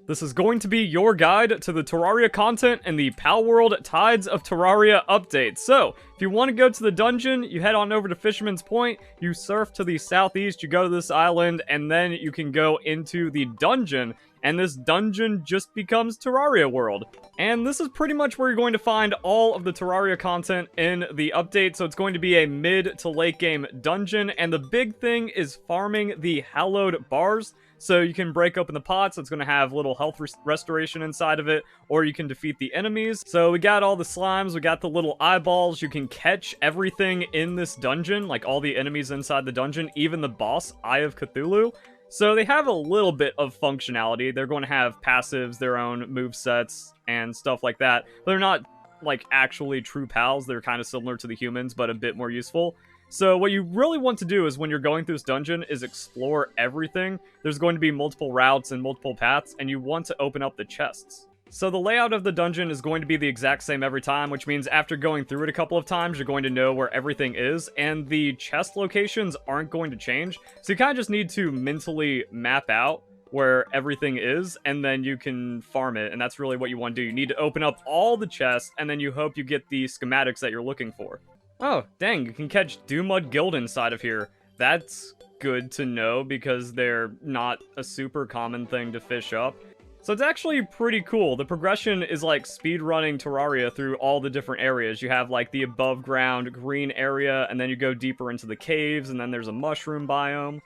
This is going to be your guide to the Terraria content and the Palworld Tides of Terraria update. So, if you want to go to the dungeon, you head on over to Fisherman's Point, you surf to the southeast, you go to this island, and then you can go into the dungeon, and this dungeon just becomes Terraria World. And this is pretty much where you're going to find all of the Terraria content in the update, so it's going to be a mid to late game dungeon, and the big thing is farming the Hallowed bars. So you can break open the pot, so it's going to have little health restoration inside of it, or you can defeat the enemies. So we got all the slimes, we got the little eyeballs, you can catch everything in this dungeon, like all the enemies inside the dungeon, even the boss, Eye of Cthulhu. So they have a little bit of functionality. They're going to have passives, their own movesets, and stuff like that. But they're not, like, actually true pals. They're kind of similar to the humans, but a bit more useful. So what you really want to do is when you're going through this dungeon is explore everything. There's going to be multiple routes and multiple paths, and you want to open up the chests. So the layout of the dungeon is going to be the exact same every time, which means after going through it a couple of times, you're going to know where everything is, and the chest locations aren't going to change. So you kind of just need to mentally map out where everything is, and then you can farm it, and that's really what you want to do. You need to open up all the chests, and then you hope you get the schematics that you're looking for. Oh, dang, you can catch Doomud Guild inside of here. That's good to know because they're not a super common thing to fish up. So it's actually pretty cool. The progression is like speedrunning Terraria through all the different areas. You have like the above ground green area, and then you go deeper into the caves, and then there's a mushroom biome.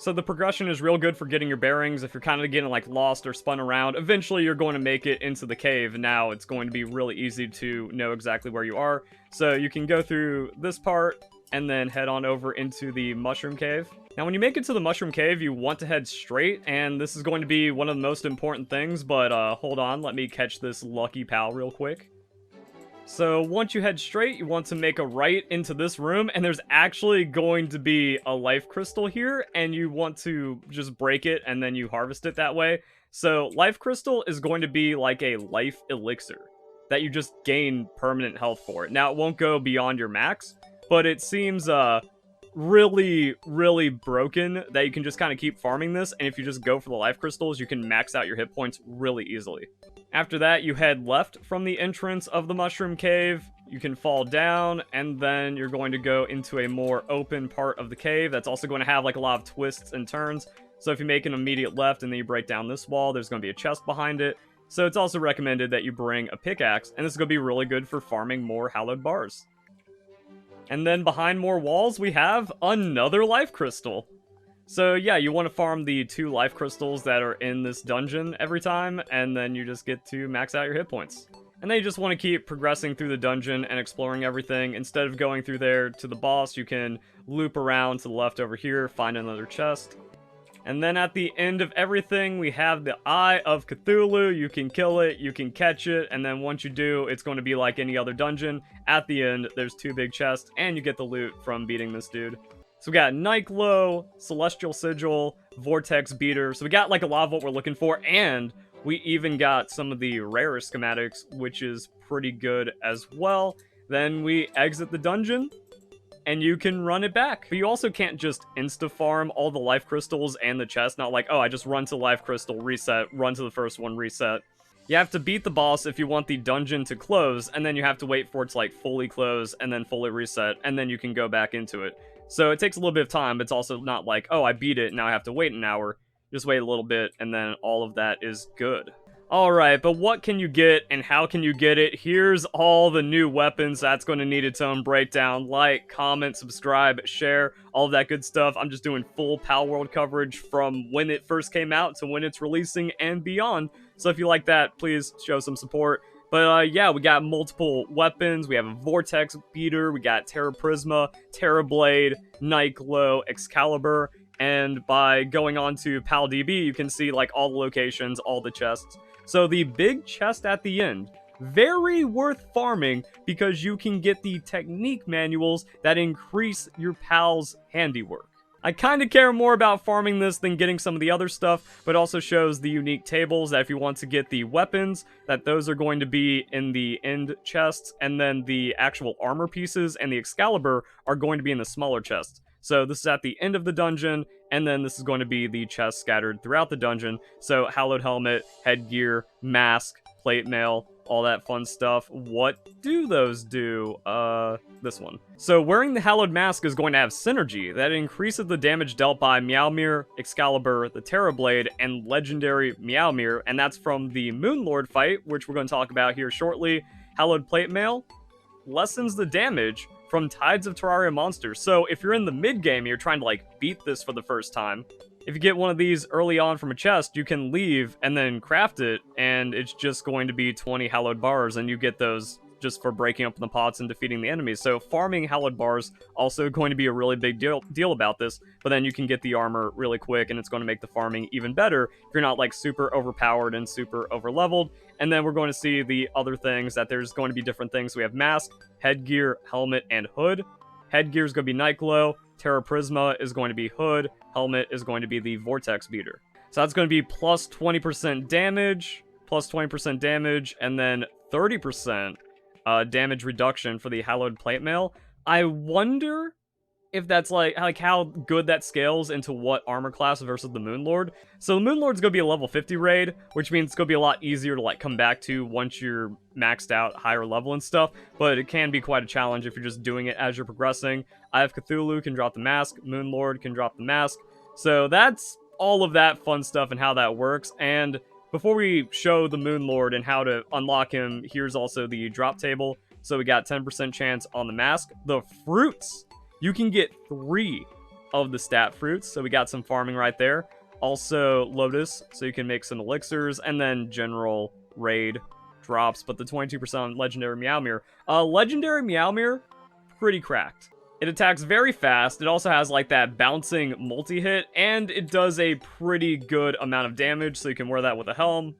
So the progression is real good for getting your bearings. If you're kind of getting like lost or spun around, eventually you're going to make it into the cave. Now it's going to be really easy to know exactly where you are. So you can go through this part and then head on over into the mushroom cave. Now when you make it to the mushroom cave, you want to head straight, and this is going to be one of the most important things, but hold on, let me catch this lucky pal real quick. So once you head straight, you want to make a right into this room, and there's actually going to be a life crystal here, and you want to just break it, and then you harvest it that way. So life crystal is going to be like a life elixir that you just gain permanent health for. Now, it won't go beyond your max, but it seems really, really broken that you can just kind of keep farming this, and if you just go for the life crystals, you can max out your hit points really easily. After that, you head left from the entrance of the mushroom cave. You can fall down, and then you're going to go into a more open part of the cave that's also going to have like a lot of twists and turns. So if you make an immediate left and then you break down this wall, there's going to be a chest behind it. So it's also recommended that you bring a pickaxe, and this is going to be really good for farming more hallowed bars. And then behind more walls, we have another life crystal. So yeah, you want to farm the 2 life crystals that are in this dungeon every time, and then you just get to max out your hit points. And then you just want to keep progressing through the dungeon and exploring everything. Instead of going through there to the boss, you can loop around to the left over here, find another chest. And then at the end of everything, we have the Eye of Cthulhu. You can kill it, you can catch it, and then once you do, it's going to be like any other dungeon. At the end, there's 2 big chests, and you get the loot from beating this dude. So we got Nightglow, Celestial Sigil, Vortex Beater. So we got like a lot of what we're looking for, and we even got some of the rarest schematics, which is pretty good as well. Then we exit the dungeon, and you can run it back. But you also can't just insta-farm all the life crystals and the chest. Not like, oh, I just run to life crystal, reset, run to the first one, reset. You have to beat the boss if you want the dungeon to close, and then you have to wait for it to like fully close and then fully reset, and then you can go back into it. So it takes a little bit of time, but it's also not like, oh, I beat it, now I have to wait an hour. Just wait a little bit, and then all of that is good. Alright, but what can you get, and how can you get it? Here's all the new weapons. That's going to need its own breakdown. Like, comment, subscribe, share, all of that good stuff. I'm just doing full Palworld coverage from when it first came out to when it's releasing and beyond. So if you like that, please show some support. But yeah, we got multiple weapons. We have a Vortex Beater, we got Terraprisma, Terrorblade, Nightglow, Excalibur, and by going on to PalDB, you can see like all the locations, all the chests. So the big chest at the end, very worth farming because you can get the technique manuals that increase your pal's handiwork. I kind of care more about farming this than getting some of the other stuff, but also shows the unique tables that if you want to get the weapons, that those are going to be in the end chests, and then the actual armor pieces and the Excalibur are going to be in the smaller chests. So this is at the end of the dungeon, and then this is going to be the chests scattered throughout the dungeon. So hallowed helmet, headgear, mask, plate mail, all that fun stuff. What do those do? This one. So wearing the hallowed mask is going to have synergy that increases the damage dealt by Meowir, Excalibur, the Terra Blade, and legendary Meowir, and that's from the Moonlord fight, which we're going to talk about here shortly. Hallowed plate mail lessens the damage from Tides of Terraria monsters. So if you're in the mid game, you're trying to like beat this for the first time, if you get one of these early on from a chest, you can leave and then craft it, and it's just going to be 20 hallowed bars, and you get those just for breaking open the pots and defeating the enemies. So farming hallowed bars also going to be a really big deal about this, but then you can get the armor really quick, and it's going to make the farming even better if you're not like super overpowered and super overleveled. And then we're going to see the other things, that there's going to be different things. We have mask, headgear, helmet, and hood. Headgear is going to be Nightglow, Terraprisma is going to be hood, helmet is going to be the Vortex beater. So that's going to be plus 20% damage, and then 30% damage reduction for the hallowed plate mail. I wonder if that's like how good that scales into what armor class versus the Moonlord. So the Moonlord's gonna be a level 50 raid, which means it's gonna be a lot easier to like come back to once you're maxed out higher level and stuff, but it can be quite a challenge if you're just doing it as you're progressing. I have Cthulhu can drop the mask, Moonlord can drop the mask, so that's all of that fun stuff and how that works. And before we show the Moonlord and how to unlock him, here's also the drop table. So we got 10% chance on the mask. The fruits, you can get 3 of the stat fruits, so we got some farming right there. Also Lotus, so you can make some elixirs, and then general raid drops, but the 22% on legendary Meowir. Legendary Meowir, pretty cracked. It attacks very fast, it also has like that bouncing multi-hit, and it does a pretty good amount of damage, so you can wear that with a helm,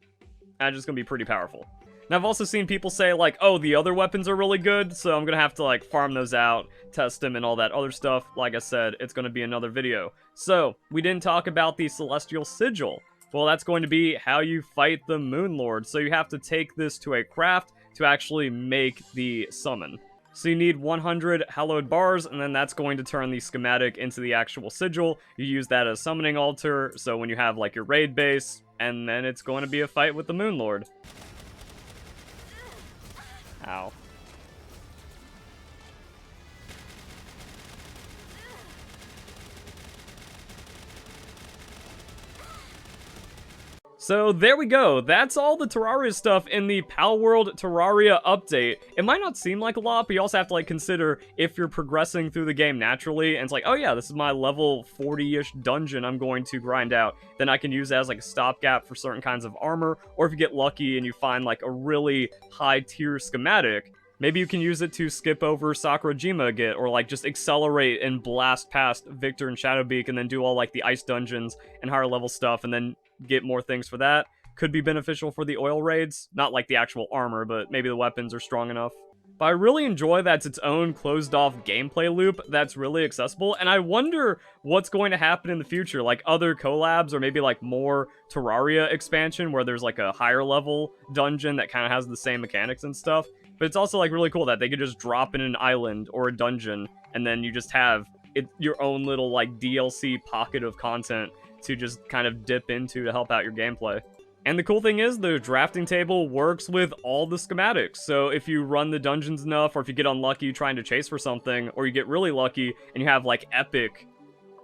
and it's just gonna be pretty powerful. Now, I've also seen people say, like, oh, the other weapons are really good, so I'm gonna have to, like, farm those out, test them, and all that other stuff. Like I said, it's gonna be another video. So, we didn't talk about the Celestial Sigil. Well, that's going to be how you fight the Moonlord. So you have to take this to a craft to actually make the summon. So you need 100 hallowed bars, and then that's going to turn the schematic into the actual sigil. You use that as summoning altar, so when you have, like, your raid base, and then it's going to be a fight with the Moonlord. Ow. So there we go, that's all the Terraria stuff in the Palworld Terraria update. It might not seem like a lot, but you also have to like consider if you're progressing through the game naturally, and it's like, oh yeah, this is my level 40-ish dungeon I'm going to grind out. Then I can use it as like a stopgap for certain kinds of armor, or if you get lucky and you find like a really high tier schematic, maybe you can use it to skip over Sakurajima a bit, or like just accelerate and blast past Victor and Shadowbeak and then do all like the ice dungeons and higher level stuff and then get more things for that. Could be beneficial for the oil raids, not like the actual armor, but maybe the weapons are strong enough. But I really enjoy that it's its own closed-off gameplay loop that's really accessible, and I wonder what's going to happen in the future, like other collabs, or maybe like more Terraria expansion where there's like a higher level dungeon that kind of has the same mechanics and stuff. But it's also like really cool that they could just drop in an island or a dungeon, and then you just have your own little like DLC pocket of content to just kind of dip into to help out your gameplay. And the cool thing is, the drafting table works with all the schematics, so if you run the dungeons enough, or if you get unlucky trying to chase for something, or you get really lucky and you have like epic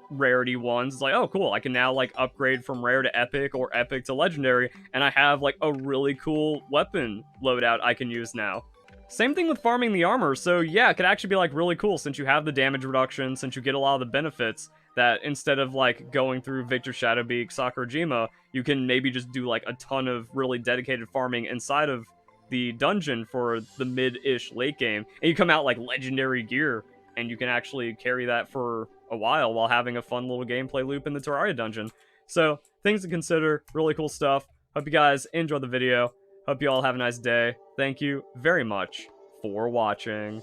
rarity ones, it's like, oh cool, I can now like upgrade from rare to epic or epic to legendary, and I have like a really cool weapon loadout I can use now. Same thing with farming the armor, so yeah, it could actually be like really cool since you have the damage reduction, since you get a lot of the benefits, that instead of like going through Victor, Shadowbeak, Sakurajima, you can maybe just do like a ton of really dedicated farming inside of the dungeon for the mid-ish late game, and you come out like legendary gear, and you can actually carry that for a while having a fun little gameplay loop in the Terraria dungeon. So, things to consider, really cool stuff. Hope you guys enjoyed the video. Hope you all have a nice day. Thank you very much for watching.